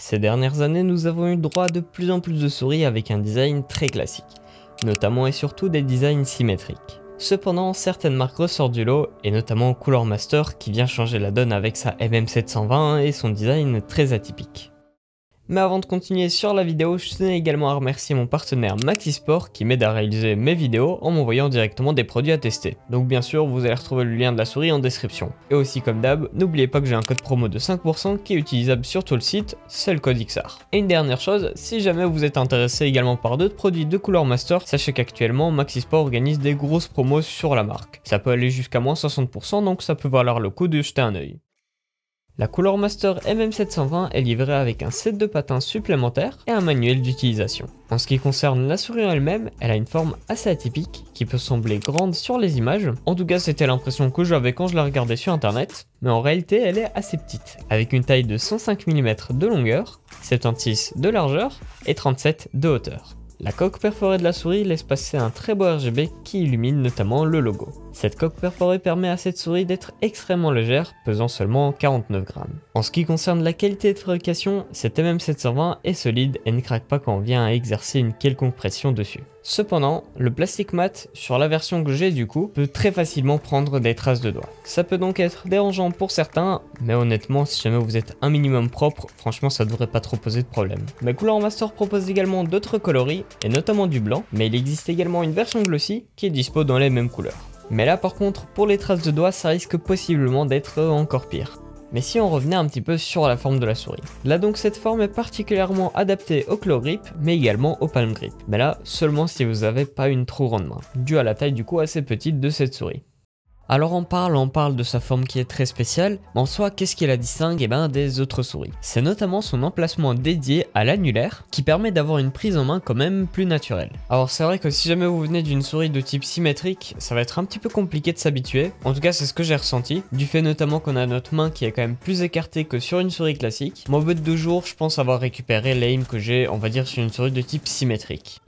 Ces dernières années, nous avons eu droit à de plus en plus de souris avec un design très classique, notamment et surtout des designs symétriques. Cependant, certaines marques ressortent du lot, et notamment Cooler Master qui vient changer la donne avec sa MM720 et son design très atypique. Mais avant de continuer sur la vidéo, je tenais également à remercier mon partenaire Maxisport qui m'aide à réaliser mes vidéos en m'envoyant directement des produits à tester. Donc bien sûr, vous allez retrouver le lien de la souris en description. Et aussi comme d'hab, n'oubliez pas que j'ai un code promo de 5% qui est utilisable sur tout le site, c'est le code XR. Et une dernière chose, si jamais vous êtes intéressé également par d'autres produits de Cooler Master, sachez qu'actuellement Maxisport organise des grosses promos sur la marque. Ça peut aller jusqu'à moins 60%, donc ça peut valoir le coup de jeter un œil. La Cooler Master MM720 est livrée avec un set de patins supplémentaire et un manuel d'utilisation. En ce qui concerne la souris en elle-même, elle a une forme assez atypique qui peut sembler grande sur les images. En tout cas, c'était l'impression que j'avais quand je la regardais sur internet, mais en réalité, elle est assez petite, avec une taille de 105 mm de longueur, 76 de largeur et 37 de hauteur. La coque perforée de la souris laisse passer un très beau RGB qui illumine notamment le logo. Cette coque perforée permet à cette souris d'être extrêmement légère, pesant seulement 49 grammes. En ce qui concerne la qualité de fabrication, cette MM720 est solide et ne craque pas quand on vient à exercer une quelconque pression dessus. Cependant, le plastique mat sur la version que j'ai du coup peut très facilement prendre des traces de doigts. Ça peut donc être dérangeant pour certains, mais honnêtement si jamais vous êtes un minimum propre, franchement ça devrait pas trop poser de problème. Mais Cooler Master propose également d'autres coloris, et notamment du blanc, mais il existe également une version glossy qui est dispo dans les mêmes couleurs. Mais là par contre, pour les traces de doigts, ça risque possiblement d'être encore pire. Mais si on revenait un petit peu sur la forme de la souris. Là donc cette forme est particulièrement adaptée au claw grip, mais également au palm grip. Mais là, seulement si vous n'avez pas une trop grande main, dû à la taille du coup assez petite de cette souris. Alors on parle de sa forme qui est très spéciale, mais en soi qu'est-ce qui la distingue des autres souris? C'est notamment son emplacement dédié à l'annulaire, qui permet d'avoir une prise en main quand même plus naturelle. Alors c'est vrai que si jamais vous venez d'une souris de type symétrique, ça va être un petit peu compliqué de s'habituer, en tout cas c'est ce que j'ai ressenti, du fait notamment qu'on a notre main qui est quand même plus écartée que sur une souris classique. Moi au bout de 2 jours, je pense avoir récupéré l'aim que j'ai, on va dire, sur une souris de type symétrique.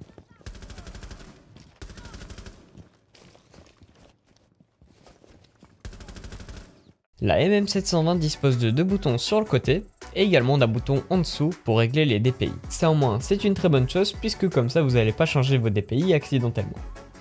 La MM720 dispose de 2 boutons sur le côté et également d'un bouton en dessous pour régler les DPI. Ça au moins c'est une très bonne chose puisque comme ça vous n'allez pas changer vos DPI accidentellement.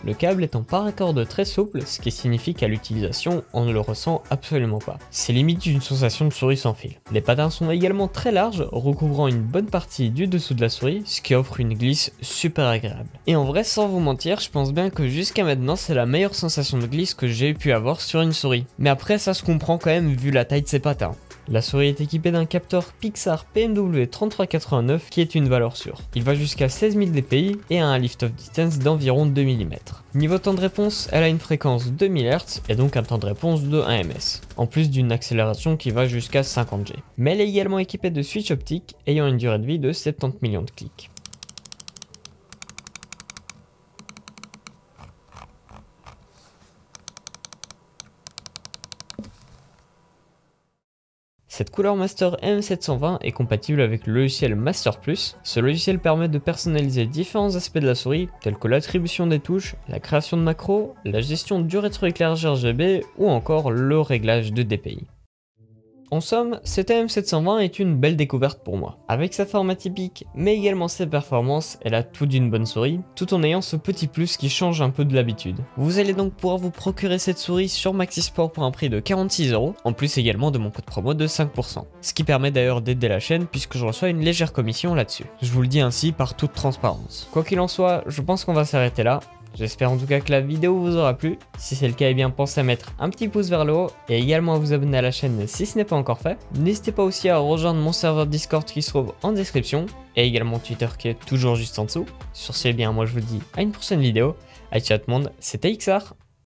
Le câble est en paracorde très souple, ce qui signifie qu'à l'utilisation on ne le ressent absolument pas. C'est limite une sensation de souris sans fil. Les patins sont également très larges, recouvrant une bonne partie du dessous de la souris, ce qui offre une glisse super agréable. Et en vrai sans vous mentir, je pense bien que jusqu'à maintenant c'est la meilleure sensation de glisse que j'ai pu avoir sur une souris. Mais après ça se comprend quand même vu la taille de ses patins. La souris est équipée d'un capteur Pixar PMW 3389 qui est une valeur sûre. Il va jusqu'à 16 000 dpi et a un lift of distance d'environ 2 mm. Niveau temps de réponse, elle a une fréquence de 1000 Hz et donc un temps de réponse de 1 ms, en plus d'une accélération qui va jusqu'à 50 G. Mais elle est également équipée de switch optique ayant une durée de vie de 70 millions de clics. Cette Cooler Master MM720 est compatible avec le logiciel Master Plus. Ce logiciel permet de personnaliser différents aspects de la souris, tels que l'attribution des touches, la création de macros, la gestion du rétroéclairage RGB ou encore le réglage de DPI. En somme, cette MM720 est une belle découverte pour moi. Avec sa forme atypique, mais également ses performances, elle a tout d'une bonne souris, tout en ayant ce petit plus qui change un peu de l'habitude. Vous allez donc pouvoir vous procurer cette souris sur Maxisport pour un prix de 46 €, en plus également de mon code promo de 5%. Ce qui permet d'ailleurs d'aider la chaîne puisque je reçois une légère commission là-dessus. Je vous le dis ainsi par toute transparence. Quoi qu'il en soit, je pense qu'on va s'arrêter là. J'espère en tout cas que la vidéo vous aura plu. Si c'est le cas, pensez à mettre un petit pouce vers le haut et également à vous abonner à la chaîne si ce n'est pas encore fait. N'hésitez pas aussi à rejoindre mon serveur Discord qui se trouve en description et également Twitter qui est toujours juste en dessous. Sur ce, moi je vous dis à une prochaine vidéo. Allez, ciao tout le monde, c'était XR.